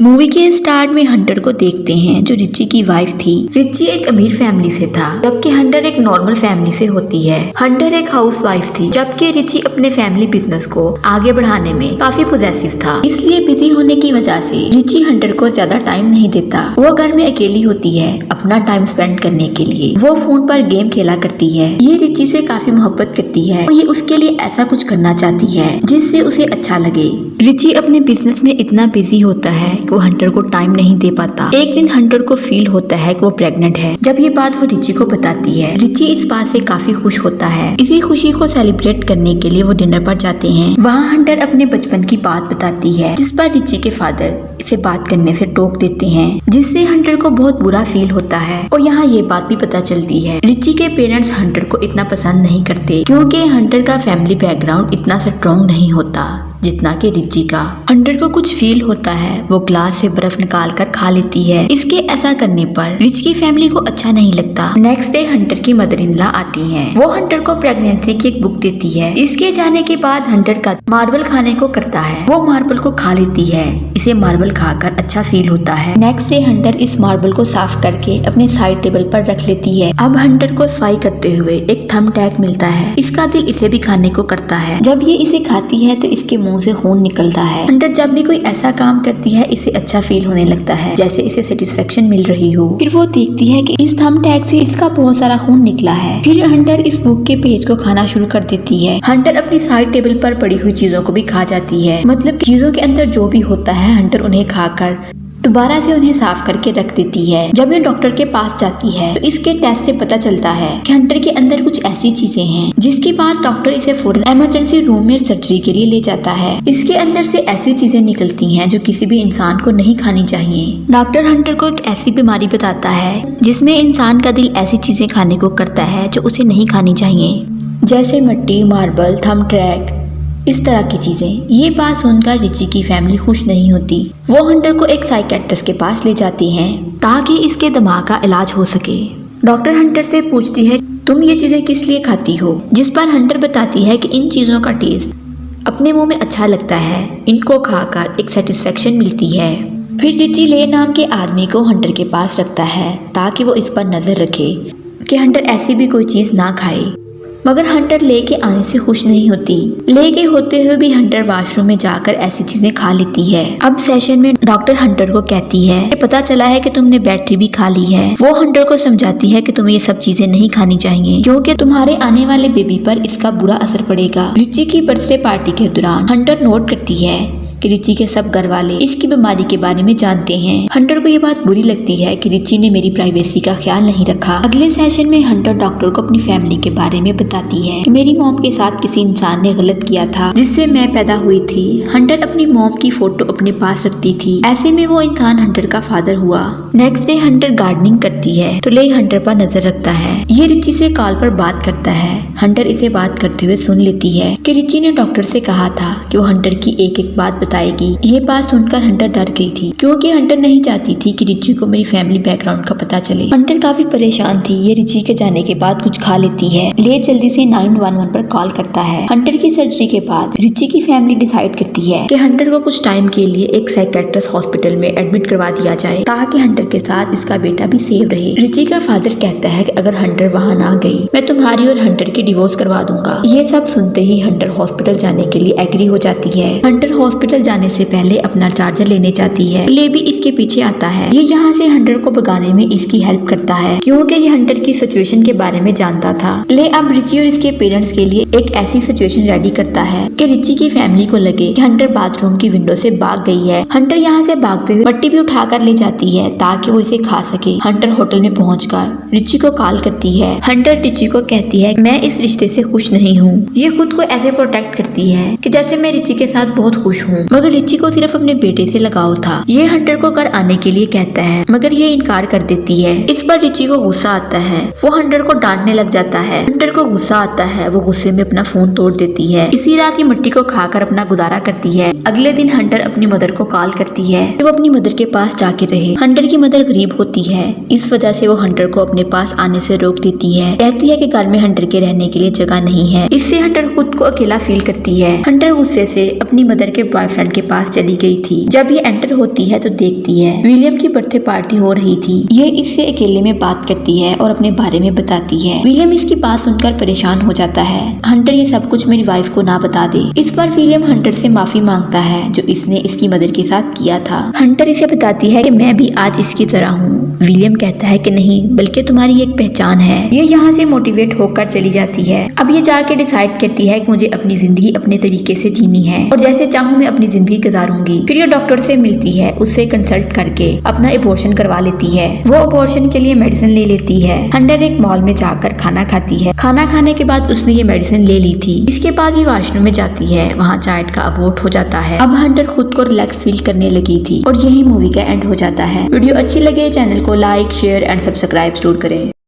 Movie के start में Hunter को देखते हैं जो रिची की वाइफ थी। रिची एक अमीर फैमिली से था जबकि हंटर एक नॉर्मल फैमिली से होती है। हंटर एक हाउस वाइफ थी जबकि रिची अपने फैमिली बिजनेस को आगे बढ़ाने में काफी पॉजिटिव था। इसलिए बिजी होने की वजह से रिची हंटर को ज्यादा टाइम नहीं देता। वो घर में अकेली होती है अपना टाइम स्पेंड करने के लिए। वो फोन पर गेम खेला करती है। ये रिची से काफी मोहब्बत करती है और ये उसके लिए ऐसा कुछ करना चाहती है जिससे उसे अच्छा लगे। रिची अपने बिजनेस में इतना बिजी होता है कि वो हंटर को टाइम नहीं दे पाता। एक दिन हंटर को फील होता है कि वो प्रेग्नेंट है। जब ये बात वो रिची को बताती है, रिची इस बात से काफी खुश होता है। इसी खुशी को सेलिब्रेट करने के लिए वो डिनर पर जाते हैं। वहाँ हंटर अपने बचपन की बात बताती है जिस पर रिची के फादर इसे बात करने से टोक देते हैं, जिससे हंटर को बहुत बुरा फील होता है। और यहाँ ये बात भी पता चलती है रिची के पेरेंट्स हंटर को इतना पसंद नहीं करते क्योंकि हंटर का फैमिली बैकग्राउंड इतना स्ट्रॉन्ग नहीं होता जितना कि रिची का। हंटर को कुछ फील होता है, वो ग्लास से बर्फ निकाल कर खा लेती है। इसके ऐसा करने पर रिच की फैमिली को अच्छा नहीं लगता। नेक्स्ट डे हंटर की मदर इन लॉ आती हैं। वो हंटर को प्रेगनेंसी की एक बुक देती है। इसके जाने के बाद हंटर का मार्बल खाने को करता है। वो मार्बल को खा लेती है। इसे मार्बल खाकर अच्छा फील होता है। नेक्स्ट डे हंटर इस मार्बल को साफ करके अपने साइड टेबल पर रख लेती है। अब हंटर को सफाई करते हुए एक थंब टैग मिलता है। इसका दिल इसे भी खाने को करता है। जब ये इसे खाती है तो इसके मुंह से खून निकलता है। हंटर जब भी कोई ऐसा काम करती है इसे अच्छा फील होने लगता है, जैसे इसे सेटिस्फेक्शन मिल रही हो। फिर वो देखती है कि इस थंब टैग से इसका बहुत सारा खून निकला है। फिर हंटर इस बुक के पेज को खाना शुरू कर देती है। हंटर अपनी साइड टेबल पर पड़ी हुई चीजों को भी खा जाती है। मतलब चीजों के अंदर जो भी होता है हंटर उन्हें खाकर दोबारा से उन्हें साफ करके रख देती है। जब ये डॉक्टर के पास जाती है तो इसके टेस्ट से पता चलता है कि हंटर के अंदर कुछ ऐसी चीजें हैं जिसके बाद डॉक्टर इसे फौरन इमरजेंसी रूम में सर्जरी के लिए ले जाता है। इसके अंदर से ऐसी चीजें निकलती हैं जो किसी भी इंसान को नहीं खानी चाहिए। डॉक्टर हंटर को एक ऐसी बीमारी बताता है जिसमें इंसान का दिल ऐसी चीजें खाने को करता है जो उसे नहीं खानी चाहिए, जैसे मिट्टी, मार्बल, थंब ट्रैक, इस तरह की चीजें। ये बात सुनकर रिची की फैमिली खुश नहीं होती। वो हंटर को एक साइकेट्रिस्ट के पास ले जाती हैं ताकि इसके दिमाग का इलाज हो सके। डॉक्टर हंटर से पूछती है तुम ये चीजें किस लिए खाती हो, जिस पर हंटर बताती है कि इन चीजों का टेस्ट अपने मुंह में अच्छा लगता है, इनको खाकर एक सेटिस्फेक्शन मिलती है। फिर रिची ले नाम के आदमी को हंटर के पास रखता है ताकि वो इस पर नजर रखे कि हंटर ऐसी भी कोई चीज ना खाए। मगर हंटर लेके आने से खुश नहीं होती। लेके होते हुए भी हंटर वॉशरूम में जाकर ऐसी चीजें खा लेती है। अब सेशन में डॉक्टर हंटर को कहती है कि पता चला है कि तुमने बैटरी भी खा ली है। वो हंटर को समझाती है कि तुम्हें ये सब चीजें नहीं खानी चाहिए क्योंकि तुम्हारे आने वाले बेबी पर इसका बुरा असर पड़ेगा। रिची की बर्थडे पार्टी के दौरान हंटर नोट करती है कि रिची के सब घर वाले इसकी बीमारी के बारे में जानते हैं। हंटर को ये बात बुरी लगती है कि रिची ने मेरी प्राइवेसी का ख्याल नहीं रखा। अगले सेशन में हंटर डॉक्टर को अपनी फैमिली के बारे में बताती है कि मेरी मॉम के साथ किसी इंसान ने गलत किया था जिससे मैं पैदा हुई थी। हंटर अपनी मॉम की फोटो अपने पास रखती थी। ऐसे में वो इंसान हंटर का फादर हुआ। नेक्स्ट डे हंटर गार्डनिंग करती है तो ले हंटर पर नजर रखता है। ये रिची से कॉल पर बात करता है। हंटर इसे बात करते हुए सुन लेती है कि रिची ने डॉक्टर से कहा था कि वो हंटर की एक एक बात बताएगी। ये बात सुनकर हंटर डर गई थी क्योंकि हंटर नहीं चाहती थी कि रिची को मेरी फैमिली बैकग्राउंड का पता चले। हंटर काफी परेशान थी। ये रिची के जाने के बाद कुछ खा लेती है। ले जल्दी से 911 पर कॉल करता है। हंटर की सर्जरी के बाद रिची की फैमिली डिसाइड करती है कि हंटर को कुछ टाइम के लिए एक साइकेट्रिस्ट हॉस्पिटल में एडमिट करवा दिया जाए ताकि हंटर के साथ इसका बेटा भी सेफ रहे। रिची का फादर कहता है कि अगर हंटर वहाँ ना गई मैं तुम्हारी और हंटर की डिवोर्स करवा दूंगा। ये सब सुनते ही हंटर हॉस्पिटल जाने के लिए एग्री हो जाती है। हंटर हॉस्पिटल जाने से पहले अपना चार्जर लेने जाती है। ले भी इसके पीछे आता है। ये यहाँ से हंटर को भगाने में इसकी हेल्प करता है क्योंकि ये हंटर की सिचुएशन के बारे में जानता था। ले अब रिची और इसके पेरेंट्स के लिए एक ऐसी सिचुएशन रेडी करता है कि रिची की फैमिली को लगे कि हंटर बाथरूम की विंडो से भाग गई है। हंटर यहाँ से भागते हुए पट्टी भी उठाकर ले जाती है ताकि वो इसे खा सके। हंटर होटल में पहुंचकर रिची को कॉल करती है। हंटर रिची को कहती है मैं इस रिश्ते से खुश नहीं हूँ। ये खुद को ऐसे प्रोटेक्ट करती है कि जैसे मैं रिची के साथ बहुत खुश हूँ, मगर रिची को सिर्फ अपने बेटे से लगाव था। ये हंटर को घर आने के लिए कहता है मगर ये इनकार कर देती है। इस पर रिची को गुस्सा आता है। वो हंटर को डांटने लग जाता है। हंटर को गुस्सा आता है। वो गुस्से में अपना फोन तोड़ देती है। इसी रात ये मिट्टी को खाकर अपना गुजारा करती है। अगले दिन हंटर अपनी मदर को कॉल करती है कि वो अपनी मदर के पास जाके रहे। हंटर की मदर गरीब होती है, इस वजह से वो हंटर को अपने पास आने से रोक देती है। कहती है कि घर में हंटर के रहने के लिए जगह नहीं है। इससे हंटर खुद को अकेला फील करती है। हंटर गुस्से से अपनी मदर के बॉयफ्रेंड बॉयफ्रेंड के पास चली गई थी। जब ये एंटर होती है तो देखती है विलियम की बर्थडे पार्टी हो रही थी। ये इससे अकेले में बात करती है और अपने बारे में बताती है। विलियम इसकी बात सुनकर परेशान हो जाता है। हंटर ये सब कुछ मेरी वाइफ को ना बता दे। इस बार विलियम हंटर से माफी मांगता है जो इसने इसकी मदर के साथ किया था। हंटर इसे बताती है कि मैं भी आज इसकी तरह हूँ। विलियम कहता है कि नहीं, बल्कि तुम्हारी एक पहचान है। ये यहाँ से मोटिवेट होकर चली जाती है। अब ये जाके डिसाइड करती है कि मुझे अपनी जिंदगी अपने तरीके से जीनी है और जैसे चाहूँ मैं अपनी जिंदगी गुजारूंगी। फिर ये डॉक्टर से मिलती है, उससे कंसल्ट करके अपना एबॉर्शन करवा लेती है। वो एबॉर्शन के लिए मेडिसिन ले लेती है। हंटर एक मॉल में जाकर खाना खाती है। खाना खाने के बाद उसने ये मेडिसिन ले ली थी। इसके बाद ये वॉशरूम में जाती है। वहाँ चाइल्ड का अबॉर्ट हो जाता है। अब हंटर खुद को रिलैक्स फील करने लगी थी और यही मूवी का एंड हो जाता है। वीडियो अच्छी लगे चैनल को लाइक, शेयर एंड सब्सक्राइब जरूर करें।